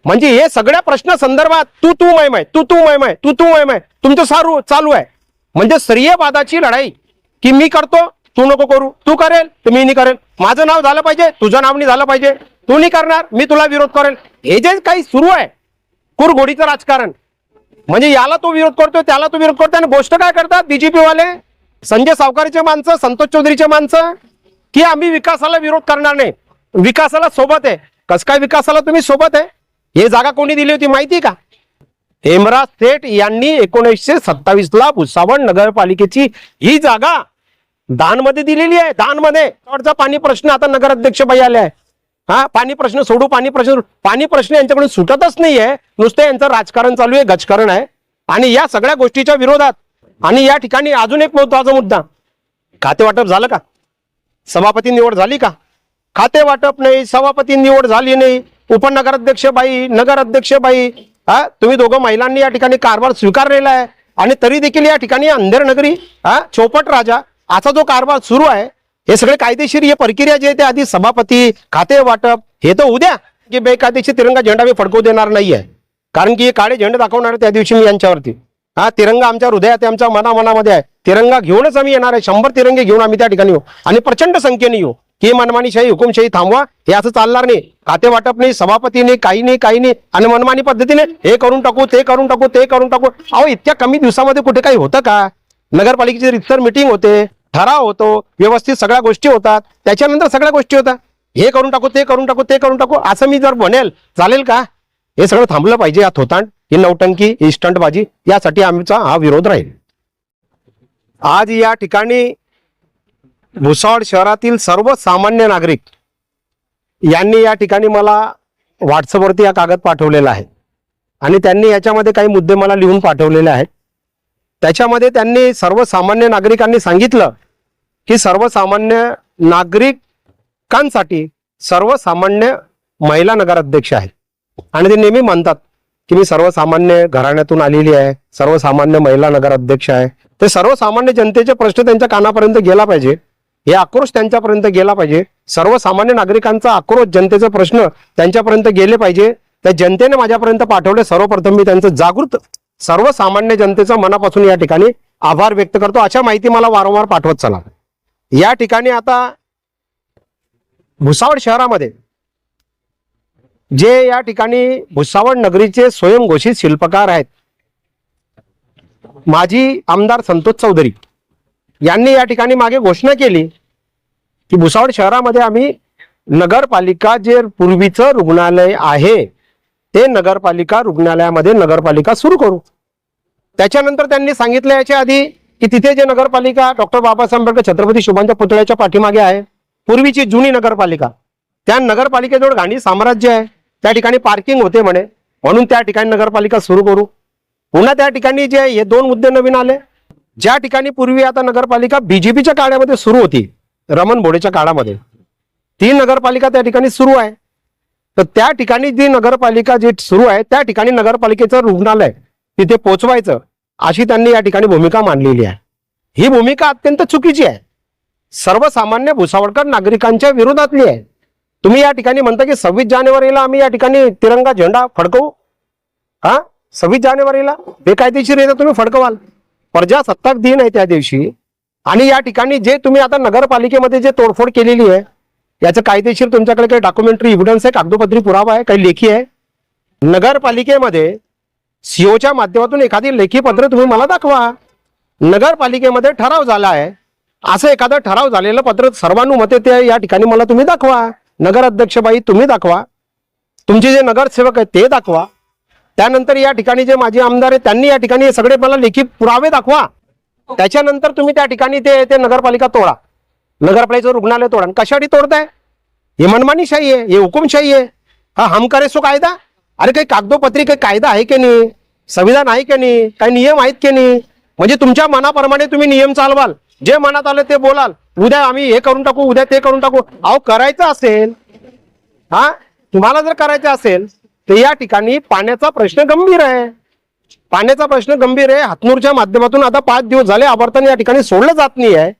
म्हणजे हे सगळ्या प्रश्न संदर्भात तू मैमाय तुमचं सारू चालू आहे. म्हणजे स्तरीयवादाची लढाई की मी करतो तू नको करू, तू करेल तर मी नाही करेल, माझं नाव झालं पाहिजे तुझं नाव नाही झालं पाहिजे, तू नाही करणार मी तुला विरोध करेल, हे जे काही सुरू आहे कुरघोडीचं राजकारण. म्हणजे याला तो विरोध करतोय त्याला तो विरोध करतोय. आणि गोष्ट काय करतात बीजेपी वाले, संजय सावकारीचे माणसं, संतोष चौधरीचे माणसं, की आम्ही विकासाला विरोध करणार नाही, विकासाला सोबत आहे. कस काय विकासाला तुम्ही सोबत आहे? हे जागा कोणी दिली होती माहिती का? हेमराज सेठ यांनी 1927 ला भुसावळ नगरपालिकेची ही जागा दानमध्ये दिलेली आहे. दानमध्ये पाणी प्रश्न आता नगराध्यक्ष बाई आले आहे. हा पाणी प्रश्न सोडू, पाणी प्रश्न यांच्याकडून सुटतच नाहीये. नुसतं यांचं राजकारण चालू आहे, गजकारण आहे. आणि या सगळ्या गोष्टीच्या विरोधात. आणि या ठिकाणी अजून एक महत्त्वाचा मुद्दा, खाते वाटप झालं का? सभापती निवड झाली का? खाते वाटप नाही, सभापती निवड झाली नाही, उपनगराध्यक्ष बाई, नगराध्यक्ष बाई, हा तुम्ही दोघं महिलांनी या ठिकाणी कारभार स्वीकारलेला आहे. आणि तरी देखील या ठिकाणी अंधेर नगरी, चौपट राजा असा जो कारभार सुरू आहे, हे सगळे कायदेशीर हे प्रक्रिया जे आहे ते आधी सभापती, खाते वाटप, हे तर उद्या की बेकायदेशीर तिरंगा झेंडा मी फडकवू देणार नाहीये. कारण की हे काळे झेंडे दाखवणार त्या दिवशी मी यांच्यावरती. तिरंगा आमच्या हृदयात, आमच्या मनामध्ये आहे. तिरंगा घेऊनच आम्ही येणार आहे. 100 तिरंगे घेऊन आम्ही त्या ठिकाणी येऊ आणि प्रचंड संख्येने येऊ. की मनमानीशाही, हुकुमशाही थांबवा, हे असं चालणार नाही. खाते वाटप नाही, सभापती नाही, काही नाही आणि मनमानी पद्धतीने हे करून टाकू, ते करून टाकू. अहो इतक्या कमी दिवसामध्ये कुठे काही होतं का? नगरपालिकेची रितसर मीटिंग होते, ठराव होतो, व्यवस्थित सगळ्या गोष्टी होतात, त्याच्यानंतर सगळ्या गोष्टी होतात. हे करून टाकू, ते करून टाकू असं मी जर म्हणेल चालेल का? हे सगळं थांबलं पाहिजे. या थोतांड, ही नौटंकी, ही स्टंटबाजी, यासाठी आमचा हा विरोध राहील. आज या ठिकाणी भुसावळ शहरातील सर्वसामान्य नागरिक यांनी या ठिकाणी मला व्हॉट्सअपवरती हा कागद पाठवलेला आहे. आणि त्यांनी याच्यामध्ये काही मुद्दे मला लिहून पाठवलेले आहेत. त्याच्यामध्ये त्यांनी सर्वसामान्य नागरिकांनी सांगितलं की सर्वसामान्य नागरिकांसाठी सर्वसामान्य महिला नगराध्यक्ष आहेत. आणि ते नेहमी म्हणतात की मी सर्वसामान्य घराण्यातून आलेली आहे, सर्वसामान्य महिला नगराध्यक्ष आहे. ते सर्वसामान्य जनतेचे प्रश्न त्यांच्या कानापर्यंत गेला पाहिजे, हे आक्रोश त्यांच्यापर्यंत गेला पाहिजे. सर्वसामान्य नागरिकांचा आक्रोश, जनतेचे प्रश्न त्यांच्यापर्यंत गेले पाहिजे. त्या जनतेने माझ्यापर्यंत पाठवले. सर्वप्रथम मी त्यांचं जागृत सर्वसामान्य जनतेचा मनापासून या ठिकाणी आभार व्यक्त करतो. अशा माहिती मला वारंवार पाठवत चला. या ठिकाणी आता भुसावळ शहरामध्ये जे या ठिकाणी भुसावळ नगरीचे स्वयंघोषित शिल्पकार आहेत, माजी आमदार संतोष चौधरी यांनी या ठिकाणी मागे घोषणा केली की भुसावळ शहरामध्ये आम्ही नगरपालिका, जे पूर्वीचं रुग्णालय आहे ते नगरपालिका रुग्णालयामध्ये नगरपालिका सुरू करू. त्याच्यानंतर त्यांनी सांगितलं याच्या आधी की तिथे जे नगरपालिका डॉक्टर बाबासाहेब आंबेडकर छत्रपती शिवाजीच्या पुतळ्याच्या पाठीमागे आहे, पूर्वीची जुनी नगरपालिका, त्या नगरपालिकेजवळ गांधी साम्राज्य आहे, त्या ठिकाणी पार्किंग होते म्हणे, म्हणून त्या ठिकाणी नगरपालिका सुरू करू. पुन्हा त्या ठिकाणी जे हे 2 मुद्दे नवीन आले. ज्या ठिकाणी पूर्वी आता नगरपालिका बीजेपीच्या काळामध्ये सुरू होती, रमण भोडेच्या काळामध्ये, ती नगरपालिका त्या ठिकाणी सुरू आहे. तर त्या ठिकाणी जी नगरपालिका जी सुरू आहे त्या ठिकाणी नगरपालिकेचं रुग्णालय तिथे पोहोचवायचं, अशी त्यांनी या ठिकाणी भूमिका मांडलेली आहे. ही भूमिका अत्यंत चुकीची आहे, सर्वसामान्य भुसावळकर नागरिकांच्या विरोधातली आहे. तुम्ही या ठिकाणी म्हणता की 26 जानेवारीला आम्ही या ठिकाणी तिरंगा झेंडा फडकवू. 26 जानेवारीला बेकायदेशीररित्या तुम्ही फडकवाल. प्रजासत्ताक दिन आहे त्या दिवशी. आणि या ठिकाणी जे तुम्ही आता नगरपालिकेमध्ये जे तोडफोड केलेली आहे, याचं कायदेशीर तुमच्याकडे काही डॉक्युमेंटरी एव्हिडन्स आहे, कागदोपत्री पुरावा आहे, काही लेखी आहे? नगरपालिकेमध्ये सीओच्या माध्यमातून एखादी लेखी पत्र तुम्ही मला दाखवा. नगरपालिकेमध्ये ठराव झाला आहे असं एखादं ठराव झालेलं पत्र सर्वानुमते ते या ठिकाणी मला तुम्ही दाखवा. नगराध्यक्ष बाई तुम्ही दाखवा, तुमचे जे नगरसेवक आहेत ते दाखवा. त्यानंतर या ठिकाणी जे माजी आमदार आहेत त्यांनी या ठिकाणी सगळे मला लेखी पुरावे दाखवा. त्याच्यानंतर तुम्ही त्या ठिकाणी ते नगरपालिका तोडा, नगरपालिकेचं रुग्णालय तोडा. कशासाठी तोडताय? हे मनमानीशाही आहे, हे हुकुमशाही आहे. हम करे सो कायदा. अरे काही कागदोपत्री काही कायदा आहे की नाही, संविधान आहे की नाही, काही नियम आहेत की नाही? म्हणजे तुमच्या मनाप्रमाणे तुम्ही नियम चालवाल, जे मनात आलं ते बोलाल. उद्या आम्ही हे करून टाकू, उद्या ते करून टाकू. अहो करायचं असेल, तुम्हाला जर करायचं असेल तर या ठिकाणी पाण्याचा प्रश्न गंभीर आहे. पाण्याचा प्रश्न गंभीर आहे. हातनूरच्या माध्यमातून आता 5 दिवस झाले आवर्तन या ठिकाणी सोडलं जात नाही आहे.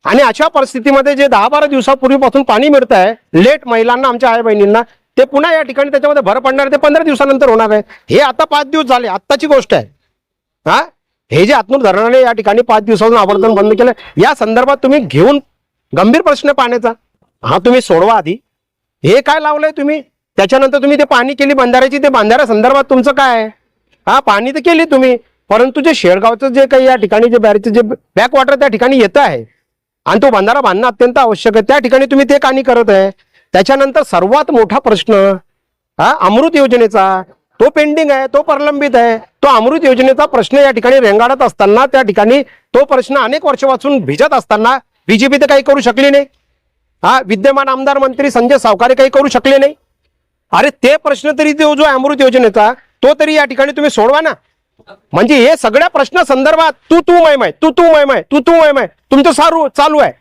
आणि अशा परिस्थितीमध्ये जे 10-12 दिवसापूर्वीपासून पाणी मिळत आहे लेट महिलांना, आमच्या आई बहिणींना, ते पुन्हा या ठिकाणी त्याच्यामध्ये भर पडणार, ते 15 दिवसानंतर होणार आहे. हे आता 5 दिवस झाले, आत्ताची गोष्ट आहे. हा, हे जे आत्मूर धरणाने या ठिकाणी 5 दिवसापासून आवर्तन बंद केलं, या संदर्भात तुम्ही घेऊन गंभीर प्रश्न पाण्याचा हा तुम्ही सोडवा आधी. हे काय लावलंय तुम्ही? त्याच्यानंतर तुम्ही ते पाणी केली बंधाऱ्याची, ते बंधाऱ्या संदर्भात तुमचं काय आहे? हा, पाणी तर केली तुम्ही, परंतु जे शेळगावचं जे काही या ठिकाणी जे बॅरेजचं जे बॅक वॉटर त्या ठिकाणी येतं आहे आणि तो बंधारा बांधणं अत्यंत आवश्यक आहे, त्या ठिकाणी तुम्ही ते का नाही करत आहे? त्याच्यानंतर सर्वात मोठा प्रश्न हा अमृत योजनेचा, तो पेंडिंग आहे, तो प्रलंबित आहे. तो अमृत योजनेचा प्रश्न या ठिकाणी रेंगाळत असताना, त्या ठिकाणी तो प्रश्न अनेक वर्षापासून भिजत असताना बीजेपी तर काही करू शकली नाही. हा, विद्यमान आमदार मंत्री संजय सावकारे काही करू शकले नाही. अरे ते प्रश्न तरी तो जो अमृत योजनेचा तो तरी या ठिकाणी तुम्ही सोडवा ना. म्हणजे हे सगळ्या प्रश्न संदर्भात तू मैमाय तुमचं सारू चालू आहे.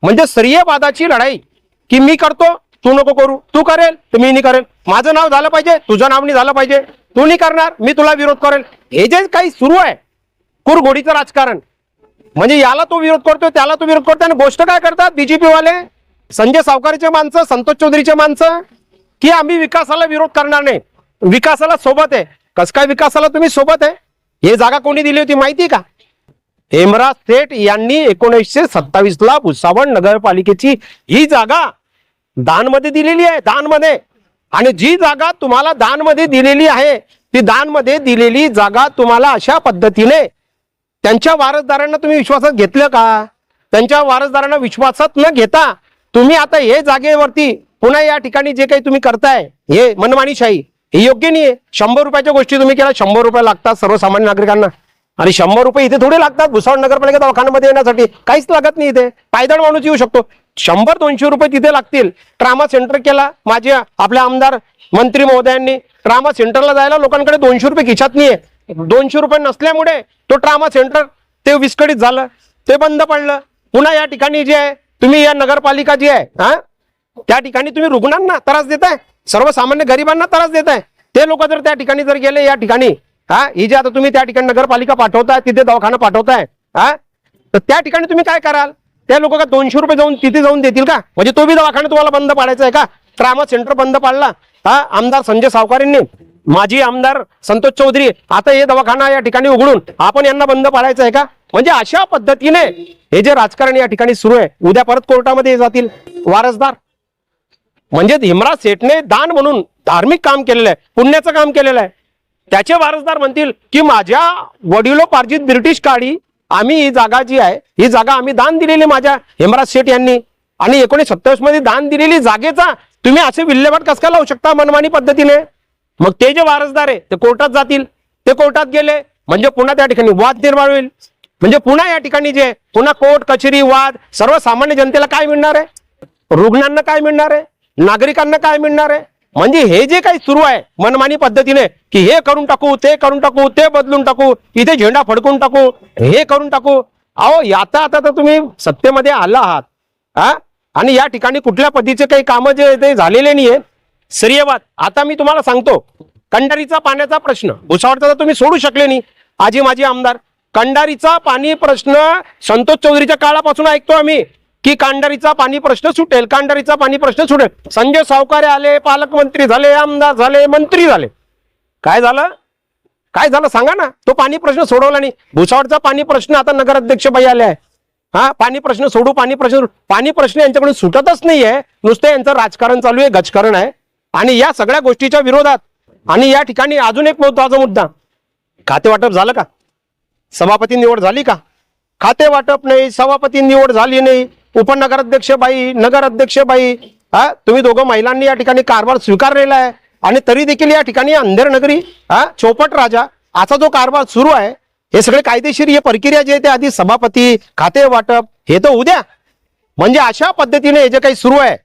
म्हणजे स्त्रीयवादाची लढाई की मी करतो तू नको करू, तू करेल तर मी नाही करेल, माझं नाव झालं पाहिजे तुझं नाव नाही झालं पाहिजे, तू नाही करणार मी तुला विरोध करेल, हे जे काही सुरू आहे कुरघोडीचं राजकारण. म्हणजे याला तो विरोध करतोय त्याला तो विरोध करतोय. आणि गोष्ट काय करतात बीजेपी वाले, संजय सावकारेचे माणसं, संतोष चौधरीचे माणसं, की आम्ही विकासाला विरोध करणार नाही, विकासाला सोबत आहे. कस काय विकासाला तुम्ही सोबत आहे? हे जागा कोणी दिली होती माहिती का? हेमराज सेठ यांनी 1927 ला भुसावळ नगरपालिकेची ही जागा दानमध्ये दिलेली आहे, दानमध्ये. आणि जी जागा तुम्हाला दानमध्ये दिलेली आहे ती दानमध्ये दिलेली जागा तुम्हाला अशा पद्धतीने त्यांच्या वारसदारांना तुम्ही विश्वासात घेतलं का? त्यांच्या वारसदारांना विश्वासात न घेता तुम्ही आता हे जागेवरती पुन्हा या ठिकाणी जे काही तुम्ही करताय हे मनमानीशाही, हे योग्य नाहीये. 100 रुपयाच्या गोष्टी तुम्ही केल्या, 100 रुपये लागतात सर्वसामान्य नागरिकांना. आणि 100 रुपये इथे थोडे लागतात भुसावळ नगरपालिका दवाखान्यामध्ये येण्यासाठी, काहीच लागत नाही. इथे पायदळ माणूस येऊ शकतो. 100-200 रुपये तिथे लागतील. ट्रामा सेंटर केला माझे आपल्या आमदार मंत्री महोदयांनी, ट्रामा सेंटरला जायला लोकांकडे 200 रुपये खिशात नाहीये. 200 रुपये नसल्यामुळे तो ट्रामा सेंटर ते विस्कळीत झालं, ते बंद पडलं. पुन्हा या ठिकाणी जे आहे तुम्ही या नगरपालिका जी आहे हा त्या ठिकाणी तुम्ही रुग्णांना त्रास देताय, सर्वसामान्य गरिबांना त्रास देताय. ते लोक जर त्या ठिकाणी जर गेले या ठिकाणी हा ही जे आता तुम्ही त्या ठिकाणी नगरपालिका पाठवताय तिथे दवाखाना पाठवताय हा, तर त्या ठिकाणी तुम्ही काय कराल? त्या लोक का 200 रुपये जाऊन तिथे जाऊन देतील का? म्हणजे तो बी दवाखाना तुम्हाला बंद पाडायचा आहे का? ट्रामा सेंटर बंद पाडला हा आमदार संजय सावकारेंनी, माजी आमदार संतोष चौधरी, आता हे दवाखाना या ठिकाणी उघडून आपण यांना बंद पाडायचं आहे का? म्हणजे अशा पद्धतीने हे जे राजकारण या ठिकाणी सुरू आहे, उद्या परत कोर्टामध्ये जातील वारसदार. म्हणजे हेमराज सेठने दान म्हणून धार्मिक काम केलेलं आहे, पुण्याचं काम केलेलं आहे. त्याचे वारसदार म्हणतील की माझ्या वडिलोपार्जित ब्रिटिश काळी आम्ही ही जागा जी आहे ही जागा आम्ही दान दिलेली माझ्या हेमराज सेठ यांनी, आणि 1927 मध्ये दान दिलेली जागेचा तुम्ही असे विल्हेवाट कसं काय लावू शकता मनमानी पद्धतीने? मग ते जे वारसदार आहे ते कोर्टात जातील. ते कोर्टात गेले म्हणजे पुन्हा त्या ठिकाणी वाद निर्माण होईल. म्हणजे पुन्हा या ठिकाणी जे पुन्हा कोर्ट कचेरी वाद, सर्वसामान्य जनतेला काय मिळणार आहे? रुग्णांना काय मिळणार आहे? नागरिकांना काय मिळणार आहे? म्हणजे हे जे काही सुरू आहे मनमानी पद्धतीने की हे करून टाकू, ते करून टाकू, ते बदलून टाकू, इथे झेंडा फडकून टाकू, हे करून टाकू. अहो आता तर तुम्ही सत्तेमध्ये आला आहात हा, आणि या ठिकाणी कुठल्या पद्धतीचे काही कामं जे ते झालेले नाहीये. श्रेयवाद आता मी तुम्हाला सांगतो, कंडारीचा पाण्याचा प्रश्न भुसावळचा तर तुम्ही सोडू शकले नाही. आजी माझी आमदार कंडारीचा पाणी प्रश्न संतोष चौधरीच्या काळापासून ऐकतो आम्ही की कांडारीचा पाणी प्रश्न सुटेल, कांडारीचा पाणी प्रश्न सुटेल. संजय सावकारे आले, पालकमंत्री झाले, आमदार झाले, मंत्री झाले, काय झालं? काय झालं सांगा ना? तो पाणी प्रश्न सोडवला नाही. भुसावळचा पाणी प्रश्न आता नगराध्यक्ष बाई आले आहे हा, पाणी प्रश्न सोडू, पाणी प्रश्न यांच्याकडून सुटतच नाहीये. नुसतं यांचं राजकारण चालू आहे, गजकारण आहे. आणि या सगळ्या गोष्टीच्या विरोधात आणि या ठिकाणी अजून एक महत्वाचा मुद्दा, खाते वाटप झालं का? सभापती निवड झाली का? खाते वाटप नाही, सभापती निवड झाली नाही, उपनगराध्यक्ष बाई, नगराध्यक्ष बाई हा, तुम्ही दोघं महिलांनी या ठिकाणी कारभार स्वीकारलेला आहे. आणि तरी देखील या ठिकाणी अंधेर नगरी हा, चौपट राजा असा जो कारभार सुरू आहे, हे सगळे कायदेशीर हे प्रक्रिया जे आहे ते आधी सभापती, खाते वाटप हे तर उद्या. म्हणजे अशा पद्धतीने हे जे काही सुरू आहे,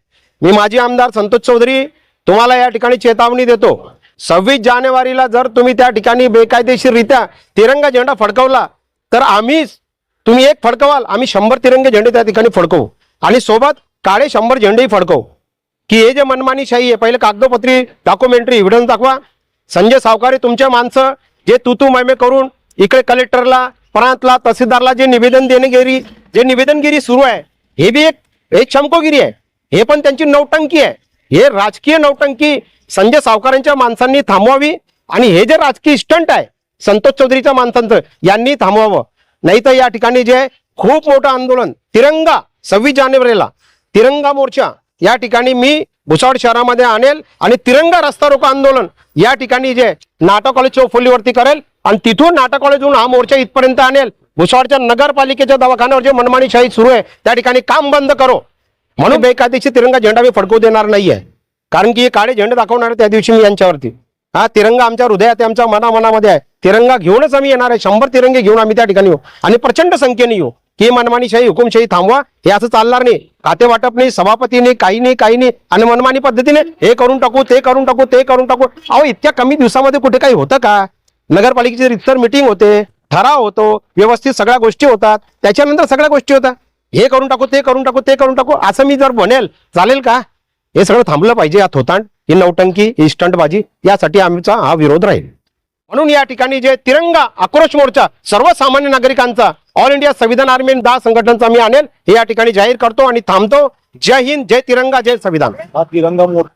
मी माजी आमदार संतोष चौधरी तुम्हाला या ठिकाणी चेतावणी देतो. 26 जानेवारीला जर तुम्ही त्या ठिकाणी बेकायदेशीररित्या तिरंगा झेंडा फडकवला तर तुम्ही एक फडकवाल, आम्ही 100 तिरंगे झेंडे त्या ठिकाणी फडकवू आणि सोबत काळे 100 झेंडेही फडकवू. की हे जे मनमानीशाही आहे, पहिले कागदोपत्री डॉक्युमेंटरी एव्हिडन्स दाखवा. संजय सावकारे तुमच्या माणसं जे तू मैमे करून इकडे कलेक्टरला, प्रांतला, तहसीलदारला जे निवेदनगिरी सुरू आहे, हे बी एक चमकोगिरी आहे. हे पण त्यांची नौटंकी आहे. हे राजकीय नौटंकी संजय सावकारांच्या माणसांनी थांबवावी आणि हे जे राजकीय स्टंट आहे संतोष चौधरीच्या माणसांचं यांनी थांबवावं. नाही तर या ठिकाणी जे खूप मोठं आंदोलन तिरंगा 26 जानेवारीला तिरंगा मोर्चा या ठिकाणी मी भुसावळ शहरामध्ये आणेल आणि तिरंगा रस्ता रोको आंदोलन या ठिकाणी जे नाटा कॉलेज चौफुलीवरती करेल आणि तिथून नाटा कॉलेजहून हा मोर्चा इथपर्यंत आणेल. भुसावळच्या नगरपालिकेच्या दवाखान्यावर जे मनमानीशाही सुरू आहे त्या ठिकाणी काम बंद करो. म्हणून बेकायदेशीर तिरंगा झेंडा मी फडकवू देणार नाहीये, कारण की हे काळे झेंडे दाखवणार त्या दिवशी मी यांच्यावरती. हा तिरंगा आमच्या हृदयात आहे, आमच्या मनामध्ये आहे. तिरंगा घेऊनच आम्ही येणार आहे. 100 तिरंगे घेऊन आम्ही त्या ठिकाणी येऊ आणि प्रचंड संख्येने येऊ की मनमानीशाही हुकुमशाही थांबवा. हे असं चालणार नाही. खाते वाटप नाही, सभापतीने काही नाही आणि मनमानी पद्धतीने हे करून टाकू ते करून टाकू ते करून टाकू. अहो इतक्या कमी दिवसामध्ये कुठे काही होतं का? नगरपालिकेची रितसर मिटिंग होते, ठराव होतो, व्यवस्थित सगळ्या गोष्टी होतात, त्याच्यानंतर सगळ्या गोष्टी होतात. हे करून टाकू ते करून टाकू ते करून टाकू असं मी जर बनेल चालेल का? हे सगळं थांबलं पाहिजे. या थोतांड, ही नौटंकी, ही स्टंटबाजी, यासाठी आमचा हा विरोध राहील. म्हणून या ठिकाणी जे तिरंगा आक्रोश मोर्चा सर्वसामान्य नागरिकांचा ऑल इंडिया संविधान आर्मी 10 संघटनांचा मी आणेल हे या ठिकाणी जाहीर करतो आणि थांबतो. जय हिंद, जय तिरंगा, जय संविधान. हा तिरंगा मोर्चा